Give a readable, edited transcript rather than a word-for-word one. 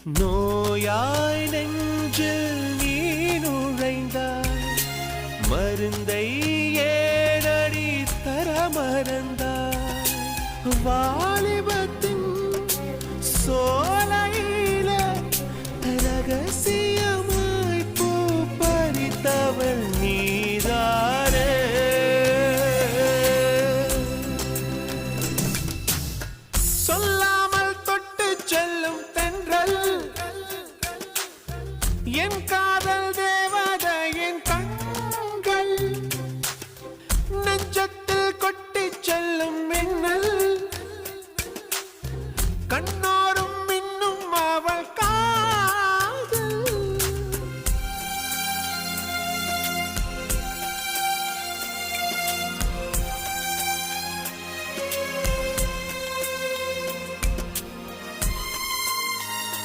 நோயாய் நெஞ்சில் நீ நுழைந்தாய், மருந்தை ஏனடி தர மறந்தாய். வாலிபத்தின் சோலையில ரகசியமாய் பூ பறித்தவள் நீதானே. சொல்லாமல் தொட்டு செல்லும் தென்றல் என் காதல்